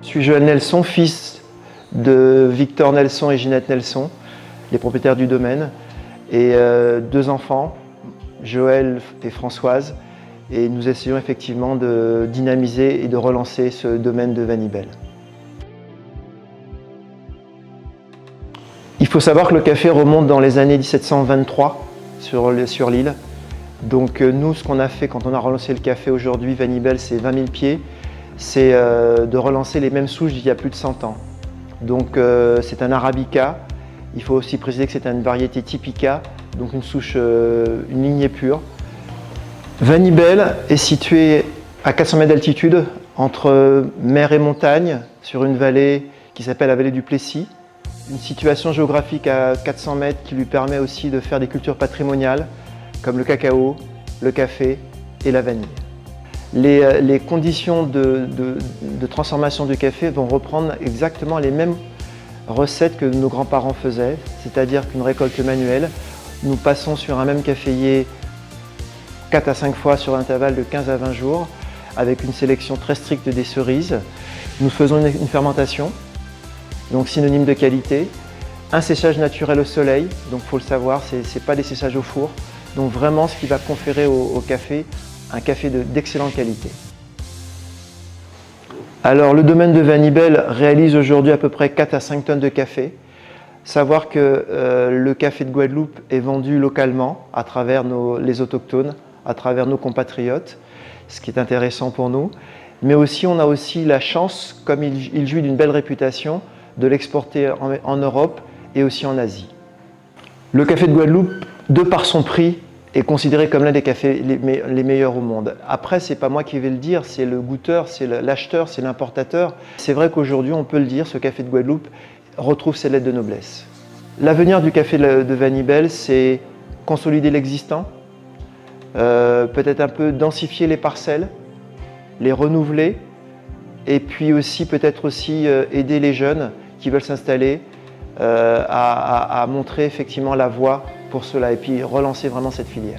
Je suis Joël Nelson, fils de Victor Nelson et Ginette Nelson, les propriétaires du domaine, et deux enfants, Joël et Françoise, et nous essayons effectivement de dynamiser et de relancer ce domaine de Vanibel. Il faut savoir que le café remonte dans les années 1723 sur l'île. Donc nous, ce qu'on a fait quand on a relancé le café aujourd'hui, Vanibel, c'est 20 000 pieds, c'est de relancer les mêmes souches d'il y a plus de 100 ans. Donc c'est un Arabica. Il faut aussi préciser que c'est une variété typica, donc une souche, une lignée pure. Vanibel est situé à 400 mètres d'altitude, entre mer et montagne, sur une vallée qui s'appelle la vallée du Plessis. Une situation géographique à 400 mètres qui lui permet aussi de faire des cultures patrimoniales, comme le cacao, le café et la vanille. Les conditions de transformation du café vont reprendre exactement les mêmes recettes que nos grands-parents faisaient, c'est-à-dire qu'une récolte manuelle, nous passons sur un même caféier 4 à 5 fois sur un intervalle de 15 à 20 jours, avec une sélection très stricte des cerises. Nous faisons une fermentation, donc synonyme de qualité, un séchage naturel au soleil, donc il faut le savoir, ce n'est pas des séchages au four, donc vraiment ce qui va conférer au café un café d'excellente qualité. Alors le domaine de Vanibel réalise aujourd'hui à peu près 4 à 5 tonnes de café. Savoir que le café de Guadeloupe est vendu localement à travers les autochtones, à travers nos compatriotes, ce qui est intéressant pour nous. Mais aussi on a aussi la chance, comme il jouit d'une belle réputation, de l'exporter en Europe et aussi en Asie. Le café de Guadeloupe, de par son prix, est considéré comme l'un des cafés les meilleurs au monde. Après, c'est pas moi qui vais le dire, c'est le goûteur, c'est l'acheteur, c'est l'importateur. C'est vrai qu'aujourd'hui, on peut le dire, ce café de Guadeloupe retrouve ses lettres de noblesse. L'avenir du café de Vanibel, c'est consolider l'existant, peut-être un peu densifier les parcelles, les renouveler, et puis aussi peut-être aussi aider les jeunes qui veulent s'installer à montrer effectivement la voie pour cela et puis relancer vraiment cette filière.